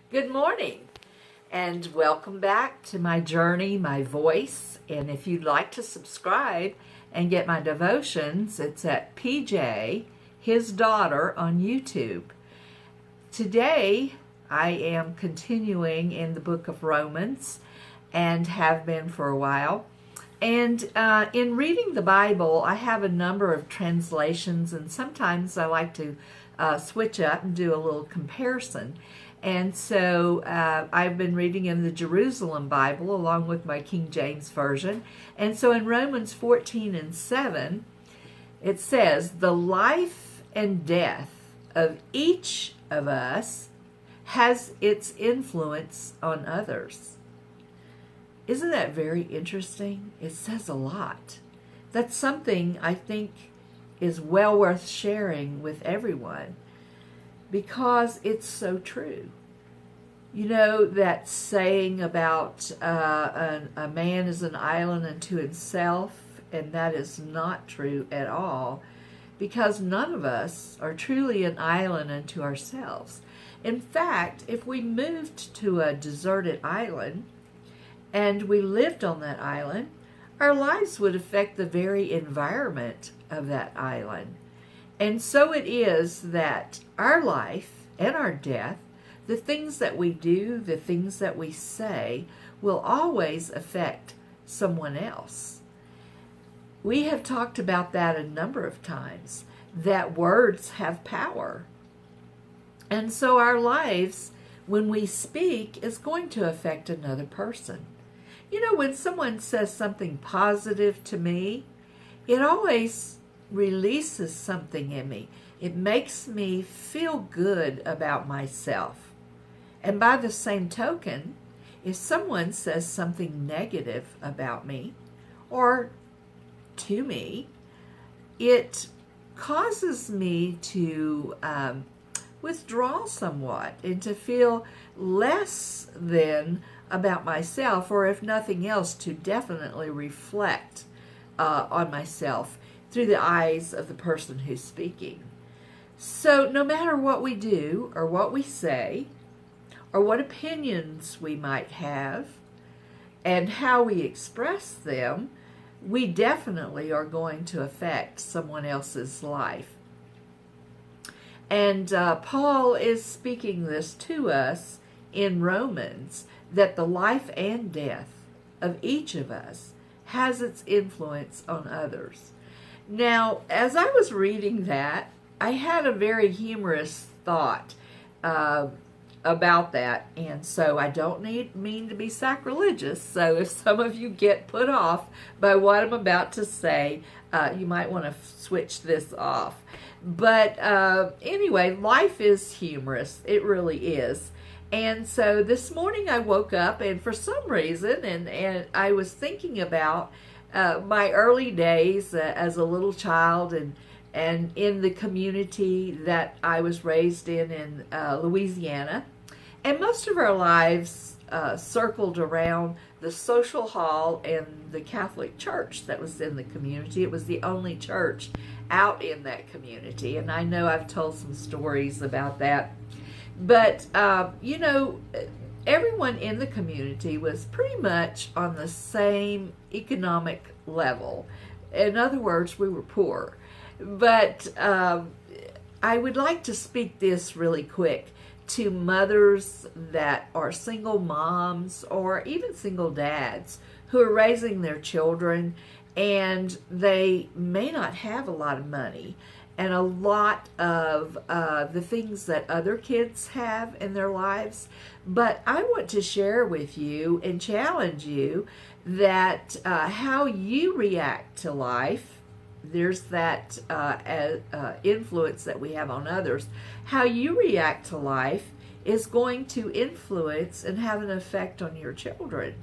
Good morning and welcome back to my journey, my voice. And if you'd like to subscribe and get my devotions, it's at PJ, his daughter, on YouTube. Today I am continuing in the book of Romans and have been for a while. And in reading the Bible, I have a number of translations, and sometimes I like to switch up and do a little comparison. And so I've been reading in the Jerusalem Bible along with my King James Version. And so in Romans 14:7, it says, "The life and death of each of us has its influence on others." Isn't that very interesting? It says a lot. That's something I think is well worth sharing with everyone because it's so true. You know that saying about a man is an island unto himself, and that is not true at all, because none of us are truly an island unto ourselves. In fact, if we moved to a deserted island and we lived on that island, our lives would affect the very environment of that island. And so it is that our life and our death, the things that we do, the things that we say, will always affect someone else. We have talked about that a number of times, that words have power. And so our lives, when we speak, is going to affect another person. You know, when someone says something positive to me, it always releases something in me. It makes me feel good about myself. And by the same token, if someone says something negative about me or to me, it causes me to withdraw somewhat and to feel less than about myself, or if nothing else, to definitely reflect on myself through the eyes of the person who's speaking. So no matter what we do or what we say or what opinions we might have and how we express them, we definitely are going to affect someone else's life. And Paul is speaking this to us in Romans, that the life and death of each of us has its influence on others. Now, as I was reading that, I had a very humorous thought about that, and so I don't mean to be sacrilegious, so if some of you get put off by what I'm about to say, you might want to switch this off. But anyway, life is humorous. It really is. And so this morning I woke up, and for some reason, and I was thinking about my early days as a little child and in the community that I was raised in Louisiana. And most of our lives circled around the social hall and the Catholic church that was in the community. It was the only church out in that community. And I know I've told some stories about that. But, you know, everyone in the community was pretty much on the same economic level. In other words, we were poor. But I would like to speak this really quick to mothers that are single moms or even single dads who are raising their children, and they may not have a lot of money and a lot of the things that other kids have in their lives. But I want to share with you and challenge you that how you react to life, there's that influence that we have on others. How you react to life is going to influence and have an effect on your children.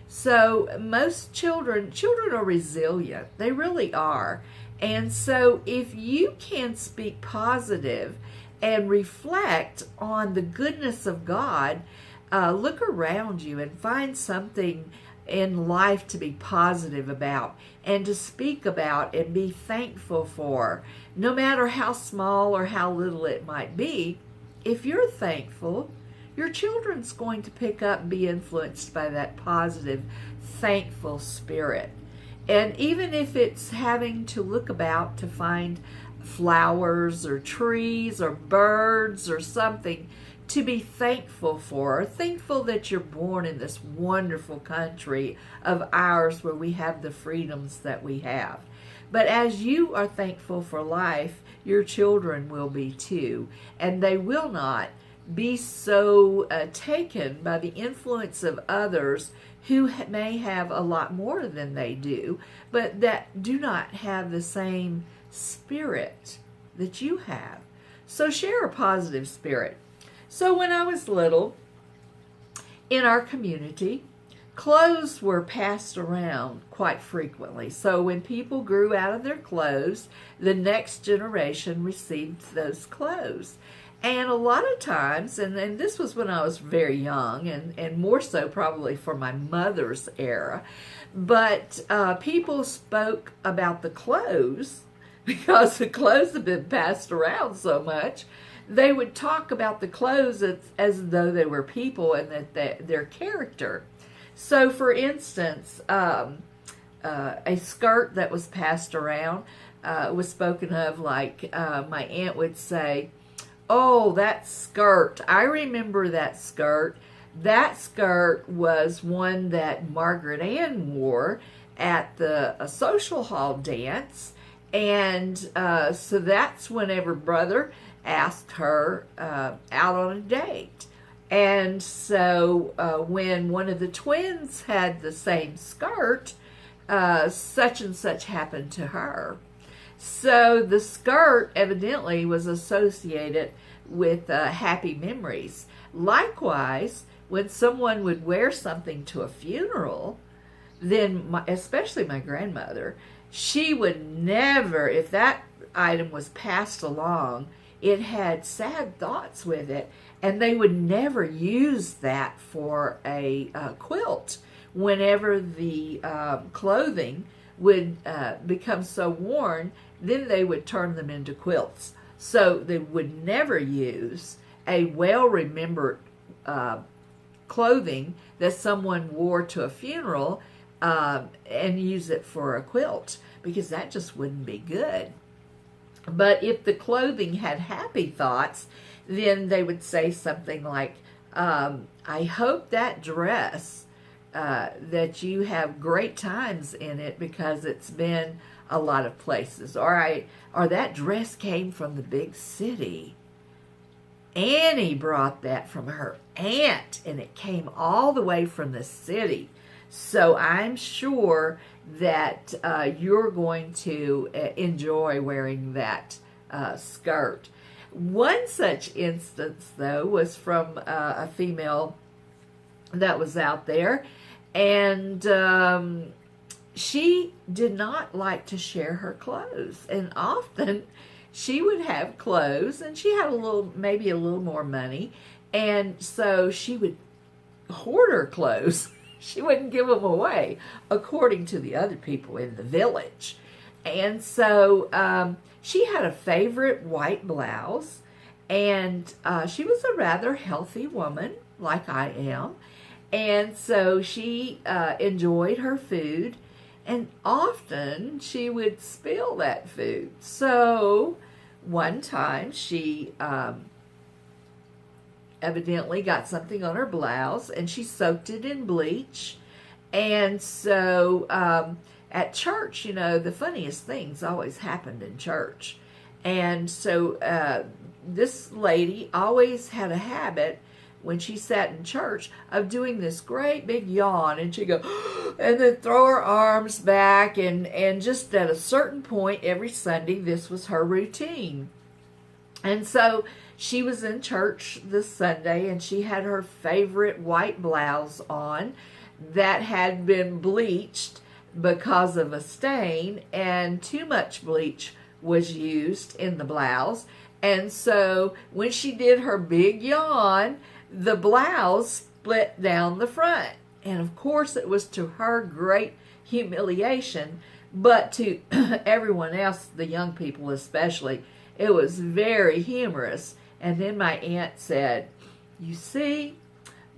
So most children are resilient. They really are. And so if you can speak positive and reflect on the goodness of God, look around you and find something in life to be positive about and to speak about and be thankful for, no matter how small or how little it might be. If you're thankful, your children's going to pick up and be influenced by that positive, thankful spirit. And even if it's having to look about to find flowers or trees or birds or something to be thankful for, thankful that you're born in this wonderful country of ours where we have the freedoms that we have. But as you are thankful for life, your children will be too, and they will not be so taken by the influence of others who may have a lot more than they do, but that do not have the same spirit that you have. So share a positive spirit. So when I was little, in our community, clothes were passed around quite frequently. So when people grew out of their clothes, the next generation received those clothes. And a lot of times, and this was when I was very young, and more so probably for my mother's era, but people spoke about the clothes because the clothes had been passed around so much. They would talk about the clothes as though they were people and that their character. So, for instance, a skirt that was passed around was spoken of like my aunt would say, "Oh, that skirt. I remember that skirt. That skirt was one that Margaret Ann wore at the social hall dance." And so that's whenever brother asked her out on a date. And so when one of the twins had the same skirt, such and such happened to her. So the skirt evidently was associated with happy memories. Likewise, when someone would wear something to a funeral, then especially my grandmother, she would never, if that item was passed along, it had sad thoughts with it, and they would never use that for a quilt. Whenever the clothing would become so worn, then they would turn them into quilts. So they would never use a well-remembered clothing that someone wore to a funeral and use it for a quilt, because that just wouldn't be good. But if the clothing had happy thoughts, then they would say something like, I hope that dress, that you have great times in it because it's been a lot of places. Or that dress came from the big city. Annie brought that from her aunt, and it came all the way from the city. So I'm sure that you're going to enjoy wearing that skirt. One such instance, though, was from a female that was out there, and she did not like to share her clothes, and often she would have clothes, and she had maybe a little more money, and so she would hoard her clothes. She wouldn't give them away, according to the other people in the village. And so she had a favorite white blouse, and she was a rather healthy woman, like I am. And so she enjoyed her food, and often she would spill that food. So one time she evidently got something on her blouse, and she soaked it in bleach. And so at church, the funniest things always happened in church. And so this lady always had a habit, when she sat in church, of doing this great big yawn, and she'd go, and then throw her arms back, and just at a certain point every Sunday, this was her routine. And so she was in church this Sunday, and she had her favorite white blouse on that had been bleached because of a stain, and too much bleach was used in the blouse. And so when she did her big yawn, the blouse split down the front. And of course it was to her great humiliation, but to everyone else, the young people especially, it was very humorous. And then my aunt said, You see,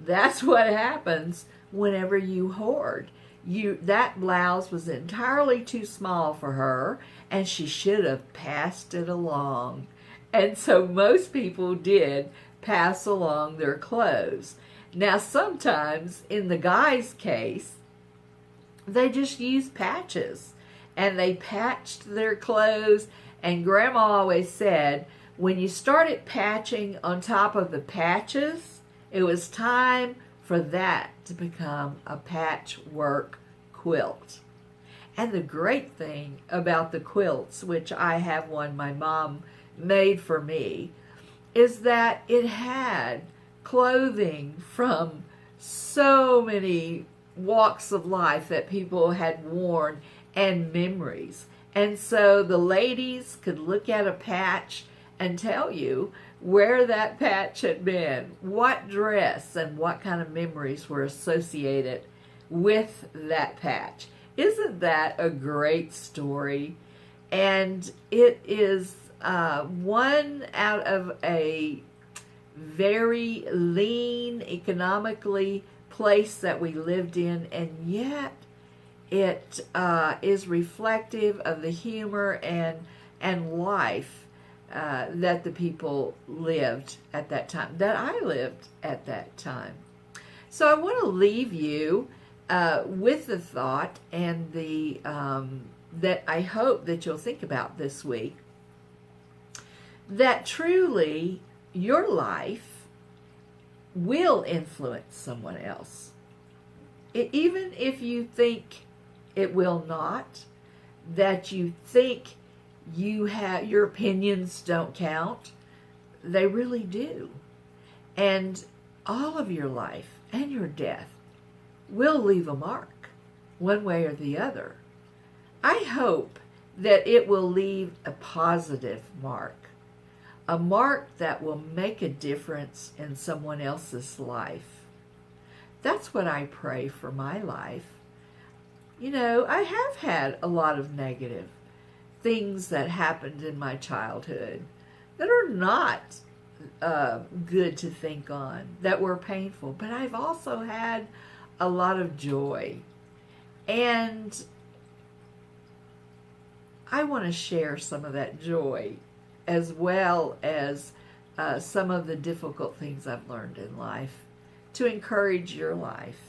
that's what happens whenever you hoard. That blouse was entirely too small for her, and she should have passed it along. And so most people did pass along their clothes. Now, sometimes in the guy's case, they just used patches, and they patched their clothes. And Grandma always said, when you started patching on top of the patches, it was time for that to become a patchwork quilt. And the great thing about the quilts, which I have one my mom made for me, is that it had clothing from so many walks of life that people had worn and memories. And so the ladies could look at a patch and tell you where that patch had been, what dress and what kind of memories were associated with that patch. Isn't that a great story? And it is one out of a very lean, economically place that we lived in, and yet it is reflective of the humor and life that the people lived at that time, that I lived at that time. So I want to leave you with the thought and the that I hope that you'll think about this week, that truly your life will influence someone else. Even if you think it will not, that you think your opinions don't count, they really do. And all of your life and your death will leave a mark, one way or the other. I hope that it will leave a positive mark, a mark that will make a difference in someone else's life. That's what I pray for my life. You know, I have had a lot of negative things that happened in my childhood that are not good to think on, that were painful. But I've also had a lot of joy. And I want to share some of that joy, as well as some of the difficult things I've learned in life, to encourage your life.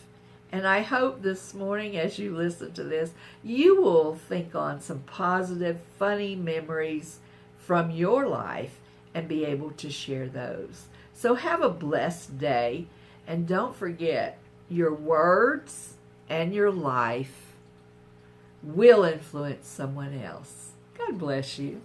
And I hope this morning, as you listen to this, you will think on some positive, funny memories from your life and be able to share those. So have a blessed day, and don't forget, your words and your life will influence someone else. God bless you.